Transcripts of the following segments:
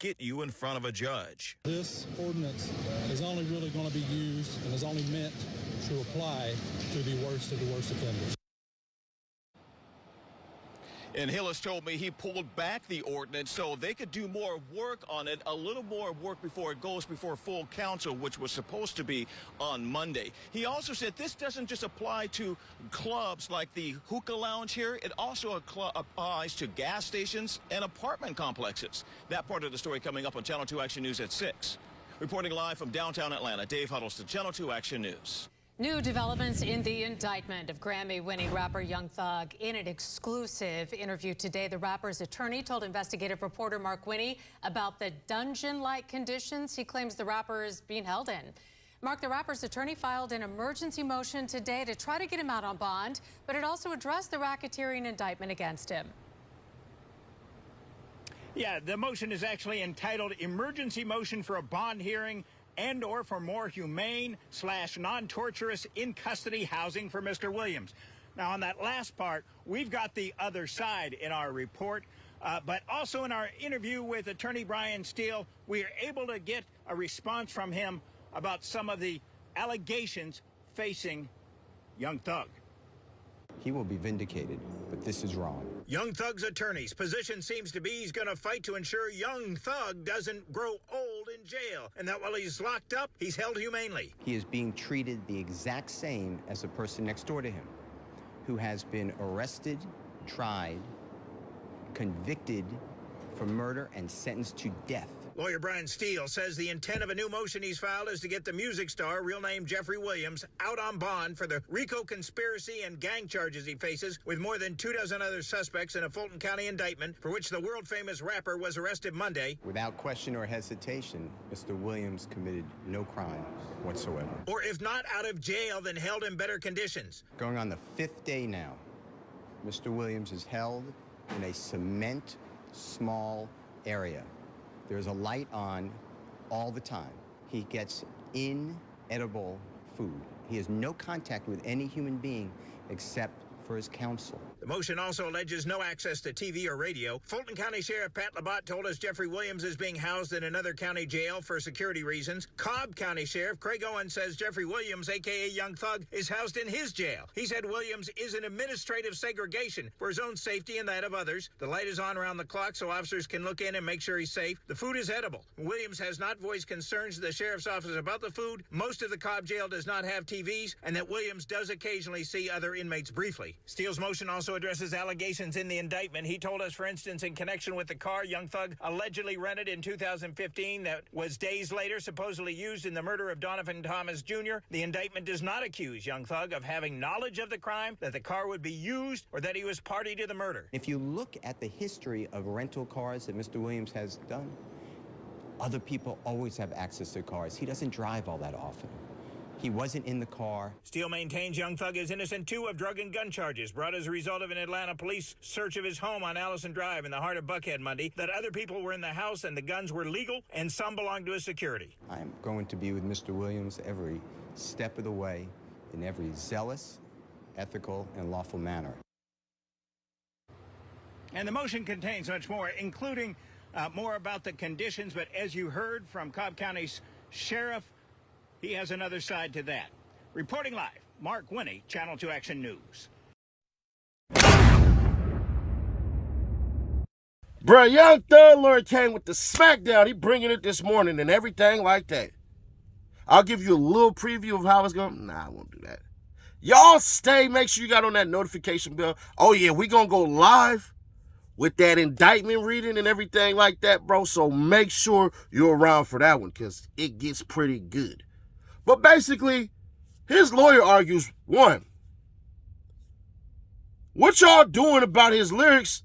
get you in front of a judge. This ordinance is only really going to be used and is only meant to apply to the worst of the worst offenders. And Hillis told me he pulled back the ordinance so they could do more work on it, a little more work before it goes before full council, which was supposed to be on Monday. He also said this doesn't just apply to clubs like the hookah lounge here. It also applies to gas stations and apartment complexes. That part of the story coming up on Channel 2 Action News at 6. Reporting live from downtown Atlanta, Dave Huddleston, Channel 2 Action News. New developments in the indictment of Grammy-winning rapper Young Thug. In an exclusive interview today, the rapper's attorney told investigative reporter Mark Winnie about the dungeon-like conditions he claims the rapper is being held in. Mark, the rapper's attorney filed an emergency motion today to try to get him out on bond, but it also addressed the racketeering indictment against him. Yeah, the motion is actually entitled Emergency Motion for a Bond Hearing and or for more humane / non-torturous in-custody housing for Mr. Williams. Now, on that last part, we've got the other side in our report, but also in our interview with attorney Brian Steele, we are able to get a response from him about some of the allegations facing Young Thug. He will be vindicated, but this is wrong. Young Thug's attorney's position seems to be he's going to fight to ensure Young Thug doesn't grow old in jail, and that while he's locked up, he's held humanely. He is being treated the exact same as the person next door to him, who has been arrested, tried, convicted for murder, and sentenced to death. Lawyer Brian Steele says the intent of a new motion he's filed is to get the music star, real name Jeffrey Williams, out on bond for the RICO conspiracy and gang charges he faces, with more than 24 other suspects in a Fulton County indictment for which the world-famous rapper was arrested Monday. Without question or hesitation, Mr. Williams committed no crime whatsoever. Or if not out of jail, then held in better conditions. Going on the 5th day now, Mr. Williams is held in a cement, small area. There's a light on all the time. He gets inedible food. He has no contact with any human being except for his counsel. The motion also alleges no access to TV or radio. Fulton County Sheriff Pat Labatt told us Jeffrey Williams is being housed in another county jail for security reasons. Cobb County Sheriff Craig Owen says Jeffrey Williams, a.k.a. Young Thug, is housed in his jail. He said Williams is in administrative segregation for his own safety and that of others. The light is on around the clock so officers can look in and make sure he's safe. The food is edible. Williams has not voiced concerns to the sheriff's office about the food. Most of the Cobb jail does not have TVs, and that Williams does occasionally see other inmates briefly. Steele's motion also addresses allegations in the indictment. He told us, for instance, in connection with the car Young Thug allegedly rented in 2015 that was days later supposedly used in the murder of Donovan Thomas Jr., the indictment does not accuse Young Thug of having knowledge of the crime, that the car would be used, or that he was party to the murder. If you look at the history of rental cars that Mr. Williams has done, other people always have access to cars. He doesn't drive all that often. He wasn't in the car. Steele maintains Young Thug is innocent, too, of drug and gun charges brought as a result of an Atlanta police search of his home on Allison Drive in the heart of Buckhead Monday, that other people were in the house and the guns were legal and some belonged to his security. I'm going to be with Mr. Williams every step of the way in every zealous, ethical, and lawful manner. And the motion contains much more, including more about the conditions, but as you heard from Cobb County's sheriff, he has another side to that. Reporting live, Mark Winnie, Channel 2 Action News. Bruh, Young Thug Lord came with the smackdown. He bringing it this morning and everything like that. I'll give you a little preview of how it's going. Nah, I won't do that. Y'all stay. Make sure you got on that notification bell. Oh, yeah, we going to go live with that indictment reading and everything like that, bro. So make sure you're around for that one because it gets pretty good. But basically, his lawyer argues, one, what y'all doing about his lyrics,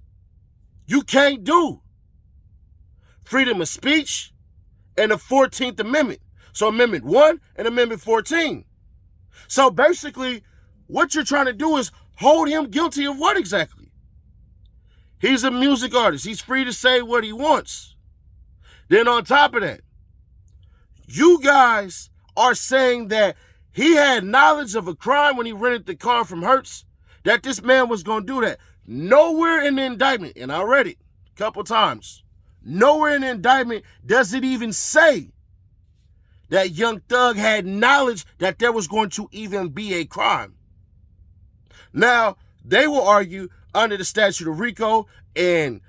you can't do. Freedom of speech and the 14th Amendment. So Amendment 1 and Amendment 14. So basically, what you're trying to do is hold him guilty of what exactly? He's a music artist. He's free to say what he wants. Then on top of that, you guys are saying that he had knowledge of a crime when he rented the car from Hertz, that this man was going to do that. Nowhere in the indictment, and I read it a couple times, nowhere in the indictment does it even say that Young Thug had knowledge that there was going to even be a crime. Now, they will argue under the statute of RICO, and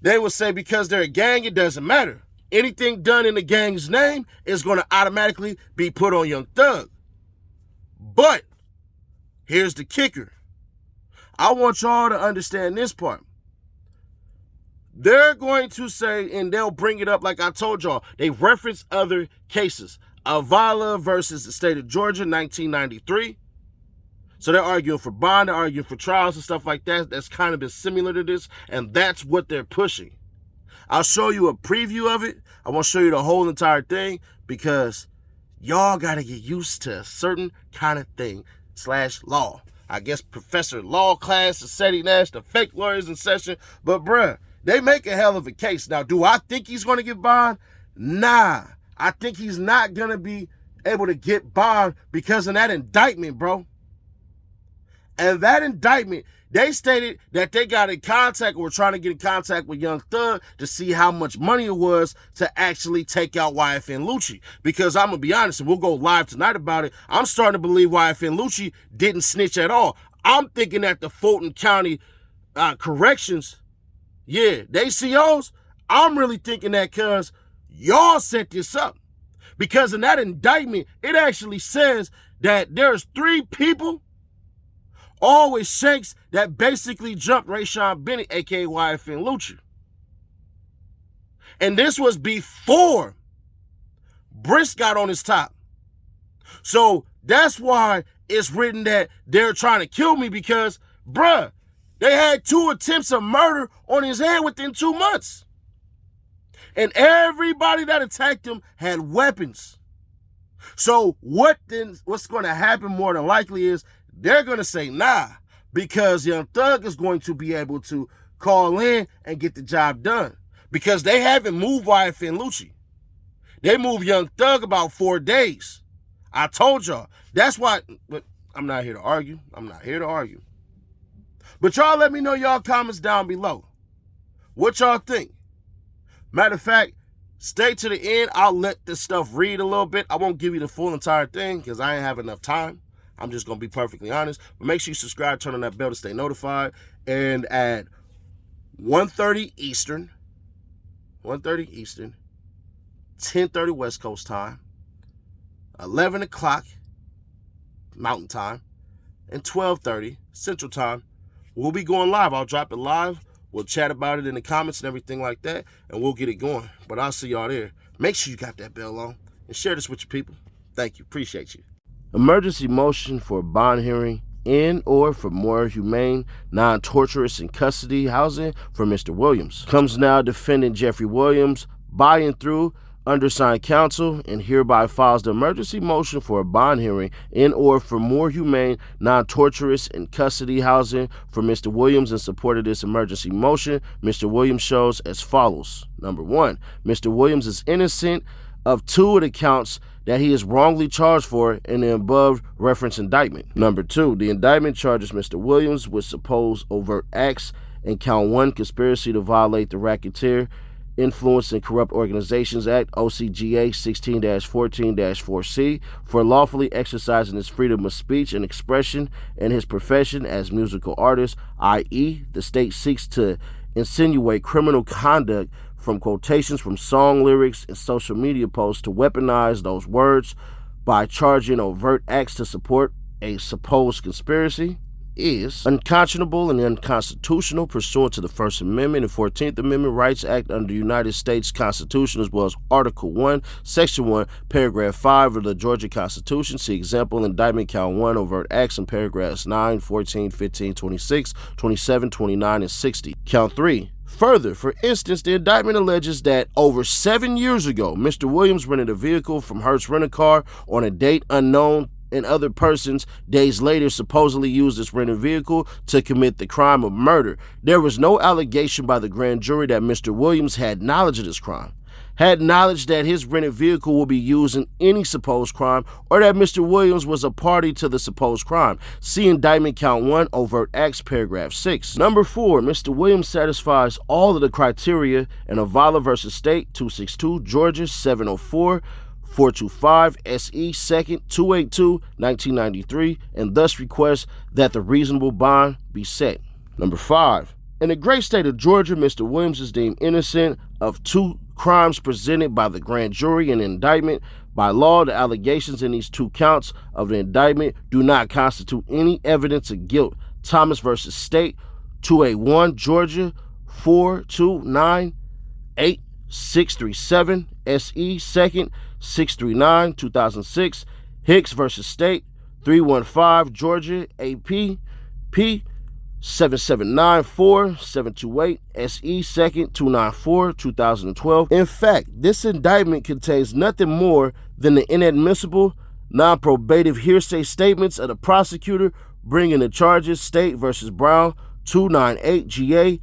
they will say because they're a gang, it doesn't matter. Anything done in the gang's name is going to automatically be put on Young Thug. But here's the kicker. I want y'all to understand this part. They're going to say, and they'll bring it up like I told y'all, they reference other cases. Avala versus the state of Georgia, 1993. So they're arguing for bond, they're arguing for trials and stuff like that. That's kind of been similar to this, and that's what they're pushing. I'll show you a preview of it. I won't show you the whole entire thing because y'all got to get used to a certain kind of thing / law. I guess Professor Law class, the SETI Nash, the fake lawyers in session. But bruh, they make a hell of a case. Now, do I think he's going to get bond? Nah. I think he's not going to be able to get bond because of that indictment, bro. And that indictment, they stated that they got in contact or were trying to get in contact with Young Thug to see how much money it was to actually take out YFN Lucci. Because I'm going to be honest, and we'll go live tonight about it, I'm starting to believe YFN Lucci didn't snitch at all. I'm thinking that the Fulton County Corrections, they COs, I'm really thinking that because y'all set this up. Because in that indictment, it actually says that there's 3 people all with Shanks that basically jumped Rayshawn Bennett, a.k.a. YFN Lucci. And this was before Brisk got on his top. So that's why it's written that they're trying to kill me because, bruh, they had 2 attempts of murder on his head within 2 months. And everybody that attacked him had weapons. So what's going to happen more than likely is they're going to say nah, because Young Thug is going to be able to call in and get the job done. Because they haven't moved YFN Lucci. They moved Young Thug about 4 days. I told y'all. That's why, but I'm not here to argue. But y'all let me know y'all comments down below. What y'all think? Matter of fact, stay to the end. I'll let this stuff read a little bit. I won't give you the full entire thing because I ain't have enough time. I'm just going to be perfectly honest. But make sure you subscribe, turn on that bell to stay notified. And at 1:30 Eastern, 10:30 West Coast time, 11 o'clock Mountain time, and 12:30 Central time, we'll be going live. I'll drop it live. We'll chat about it in the comments and everything like that, and we'll get it going. But I'll see y'all there. Make sure you got that bell on and share this with your people. Thank you. Appreciate you. Emergency motion for a bond hearing in or for more humane, non-torturous in custody housing for Mr. Williams. Comes now defendant Jeffrey Williams by and through undersigned counsel and hereby files the emergency motion for a bond hearing in or for more humane, non-torturous in custody housing for Mr. Williams. In support of this emergency motion, Mr. Williams shows as follows. Number 1, Mr. Williams is innocent of 2 of the counts that he is wrongly charged for in the above referenced indictment. Number 2, the indictment charges Mr. Williams with supposed overt acts in count 1, conspiracy to violate the Racketeer Influence and Corrupt Organizations Act, OCGA 16-14-4C, for lawfully exercising his freedom of speech and expression in his profession as musical artist, i.e., the state seeks to insinuate criminal conduct from quotations from song lyrics and social media posts to weaponize those words by charging overt acts to support a supposed conspiracy is unconscionable and unconstitutional pursuant to the First Amendment and 14th Amendment Rights Act under the United States Constitution, as well as Article 1, Section 1, Paragraph 5 of the Georgia Constitution. See example indictment count 1, overt acts in paragraphs 9, 14, 15, 26, 27, 29, and 60. Count 3. Further, for instance, the indictment alleges that over 7 years ago, Mr. Williams rented a vehicle from Hertz Rent-A-Car on a date unknown, and other persons days later supposedly used this rented vehicle to commit the crime of murder. There was no allegation by the grand jury that Mr. Williams had knowledge of this crime. had knowledge that his rented vehicle will be used in any supposed crime or that Mr. Williams was a party to the supposed crime. See Indictment Count 1, Overt Acts, Paragraph 6. Number 4, Mr. Williams satisfies all of the criteria in Avala v. State, 262, Georgia, 704, 425 SE 2nd 282 1993, and thus requests that the reasonable bond be set. Number 5. In the great state of Georgia, Mr. Williams is deemed innocent of 2 crimes presented by the grand jury in the indictment. By law, the allegations in these 2 counts of the indictment do not constitute any evidence of guilt. Thomas v. State, 281, Georgia, 4298637 SE 2nd 639 2006. Hicks v. State, 315, Georgia, AP P 7794728 SE 2nd 294 2012. In fact, this indictment contains nothing more than the inadmissible, non-probative hearsay statements of the prosecutor bringing the charges. State v. Brown, 298 GA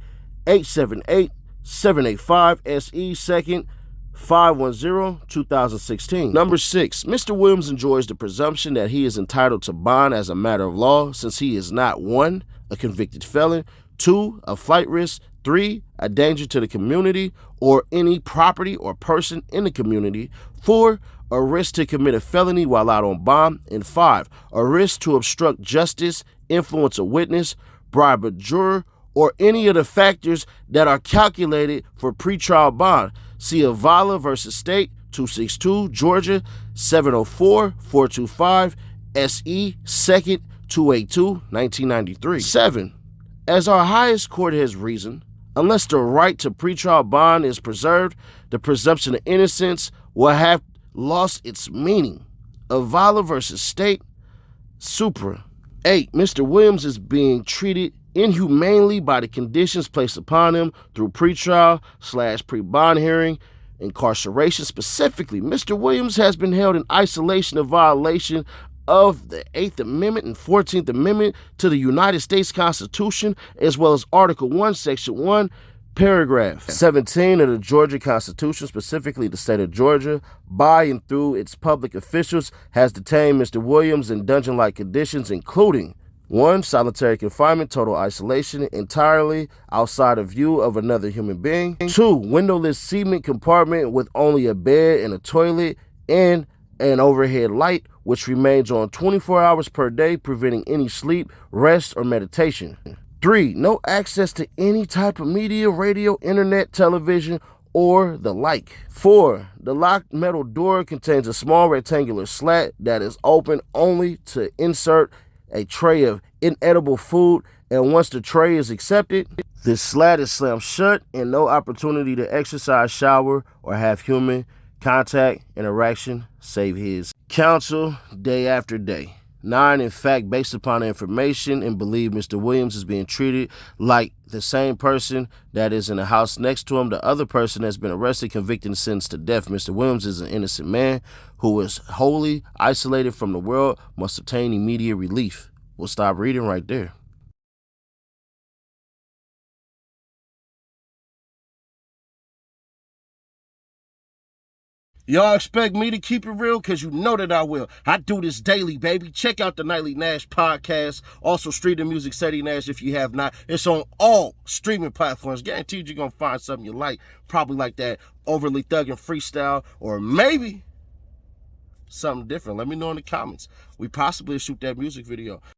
878 785 SE 2nd 510 2016. Number 6, Mr. Williams enjoys the presumption that he is entitled to bond as a matter of law, since he is not 1, a convicted felon, 2, a flight risk, 3, a danger to the community or any property or person in the community, 4, a risk to commit a felony while out on bond, and 5, a risk to obstruct justice, influence a witness, bribe a juror, or any of the factors that are calculated for pretrial bond. See Avala v. State, 262, Georgia, 704 425 SE 2nd 282 1993. 7. As our highest court has reasoned, unless the right to pretrial bond is preserved, the presumption of innocence will have lost its meaning. Avala v. State, Supra. 8. Mr. Williams is being treated inhumanely by the conditions placed upon him through pretrial/pre-bond hearing incarceration. Specifically, Mr. Williams has been held in isolation in violation of the 8th Amendment and 14th Amendment to the United States Constitution, as well as Article 1, Section 1, Paragraph 17 of the Georgia Constitution, specifically the state of Georgia, by and through its public officials, has detained Mr. Williams in dungeon-like conditions, including 1, solitary confinement, total isolation, entirely outside of view of another human being. 2, windowless cement compartment with only a bed and a toilet and an overhead light, which remains on 24 hours per day, preventing any sleep, rest, or meditation. 3, no access to any type of media, radio, internet, television, or the like. 4, the locked metal door contains a small rectangular slat that is open only to insert a tray of inedible food, and once the tray is accepted, this slat is slammed shut and no opportunity to exercise, shower, or have human contact, interaction, save his counsel day after day. 9, in fact, based upon the information and believe Mr. Williams is being treated like the same person that is in the house next to him, the other person has been arrested, convicted, and sentenced to death. Mr. Williams is an innocent man who is wholly isolated from the world, must obtain immediate relief. We'll stop reading right there. Y'all expect me to keep it real? Because you know that I will. I do this daily, baby. Check out the Nightly Nash podcast. Also, Street the Music, Steady Nash, if you have not. It's on all streaming platforms. Guaranteed you're going to find something you like. Probably like that overly thugging freestyle, or maybe something different. Let me know in the comments. We possibly shoot that music video.